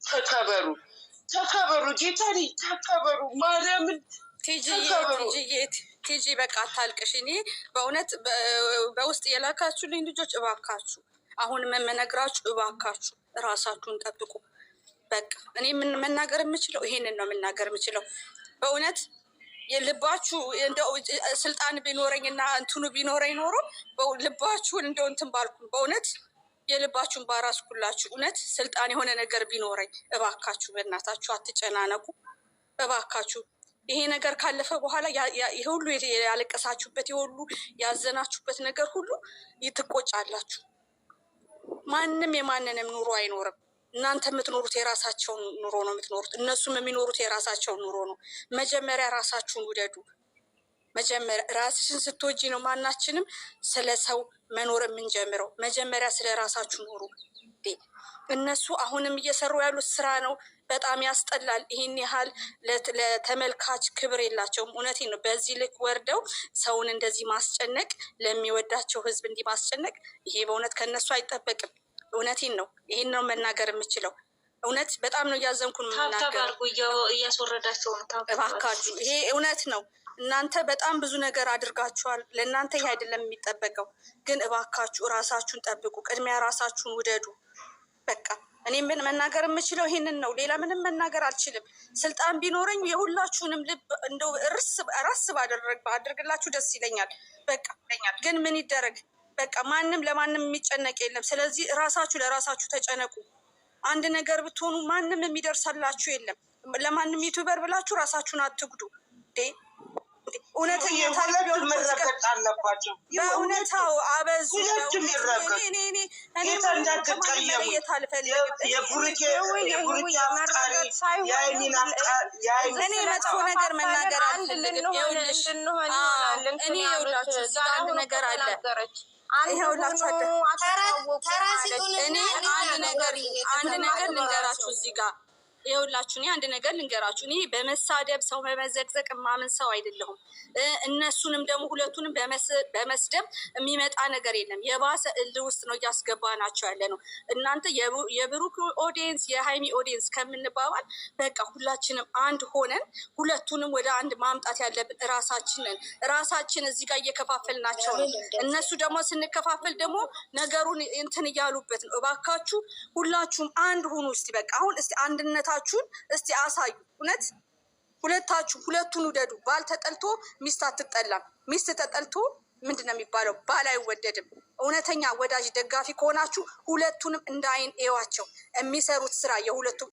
ተከበሩ፣ ተከበሩ፣ ጌታሪ ተከበሩ፣ ማርያምን ቲጂ በቃ አታልቅሽ። እኔ በእውነት በውስጥ የላካችሁልኝ ልጆች እባካችሁ፣ አሁን የምነግራችሁ እባካችሁ ራሳችሁን ጠብቁ። በቃ እኔ መናገር የምችለው ይሄንን ነው መናገር የምችለው። በእውነት የልባችሁ እንደው ስልጣን ቢኖረኝ እና እንትኑ ቢኖረኝ ኖሮ ልባችሁን እንደው እንትን ባልኩ። በእውነት የልባችሁን ባራስኩላችሁ። እውነት ስልጣን የሆነ ነገር ቢኖረኝ እባካችሁ፣ በእናታችሁ አትጨናነቁ እባካችሁ። ይሄ ነገር ካለፈ በኋላ ይሄ ሁሉ ያለቀሳችሁበት የሁሉ ያዘናችሁበት ነገር ሁሉ ይትቆጫላችሁ። ማንም የማንንም ኑሮ አይኖርም። እናንተ የምትኖሩት የራሳቸውን ኑሮ ነው የምትኖሩት። እነሱም የሚኖሩት የራሳቸውን ኑሮ ነው። መጀመሪያ ራሳችሁን ውደዱ። መጀመሪያ ራስሽን ስትወጂ ነው ማናችንም ስለ ሰው መኖር የምንጀምረው። መጀመሪያ ስለ ራሳችሁ ኑሩ። እነሱ አሁንም እየሰሩ ያሉት ስራ ነው። በጣም ያስጠላል። ይህን ያህል ለተመልካች ክብር የላቸውም። እውነቴን ነው። በዚህ ልክ ወርደው ሰውን እንደዚህ ማስጨነቅ፣ ለሚወዳቸው ህዝብ እንዲህ ማስጨነቅ፣ ይሄ በእውነት ከነሱ አይጠበቅም። እውነቴን ነው። ይህን ነው መናገር የምችለው። እውነት በጣም ነው እያዘንኩን የምናገር። እያስወረዳቸው ነው። እባካችሁ ይሄ እውነት ነው። እናንተ በጣም ብዙ ነገር አድርጋችኋል። ለእናንተ ይሄ አይደለም የሚጠበቀው። ግን እባካችሁ ራሳችሁን ጠብቁ። ቅድሚያ ራሳችሁን ውደዱ። በቃ እኔ ምን መናገር የምችለው ይሄንን ነው። ሌላ ምንም መናገር አልችልም። ስልጣን ቢኖረኝ የሁላችሁንም ልብ እንደው ራስ ባደርግላችሁ ደስ ይለኛል። በቃ ግን ምን ይደረግ? በቃ ማንም ለማንም የሚጨነቅ የለም። ስለዚህ ራሳችሁ ለራሳችሁ ተጨነቁ። አንድ ነገር ብትሆኑ ማንም የሚደርሳላችሁ የለም። ለማንም ዩቱበር ብላችሁ ራሳችሁን አትጉዱ። እውነተኛ መረገጥ አለባቸው። በእውነታው አበዙ። እኔ መጥፎ ነገር መናገር አልፈልግም። እኔ የውላችሁ እዚህ አንድ ነገር አለ። ይኸውላችሁ እኔ አንድ ነገር ልንገራችሁ እዚህ ጋር ይኸውላችሁ እኔ አንድ ነገር ልንገራችሁ። እኔ በመሳደብ ሰው በመዘግዘቅ የማምን ሰው አይደለሁም። እነሱንም ደግሞ ሁለቱንም በመስደብ የሚመጣ ነገር የለም። የባሰ እልህ ውስጥ ነው እያስገባናቸው ያለ ነው። እናንተ የብሩክ ኦዲየንስ የሃይሚ ኦዲየንስ ከምንባባል በቃ ሁላችንም አንድ ሆነን ሁለቱንም ወደ አንድ ማምጣት ያለብን ራሳችን እዚህ ጋር እየከፋፈልናቸው ነው። እነሱ ደግሞ ስንከፋፈል ደግሞ ነገሩን እንትን እያሉበት ነው። እባካችሁ ሁላችሁም አንድ ሁኑ። እስቲ በቃ አሁን እስቲ አንድነታችሁን እስቲ አሳዩ። እውነት ሁለቱን ውደዱ። ባል ተጠልቶ ሚስት አትጠላም። ሚስት ተጠልቶ ምንድን ነው የሚባለው? ባል አይወደድም። እውነተኛ ወዳጅ ደጋፊ ከሆናችሁ ሁለቱንም እንደ አይን እዩዋቸው። የሚሰሩት ስራ የሁለቱም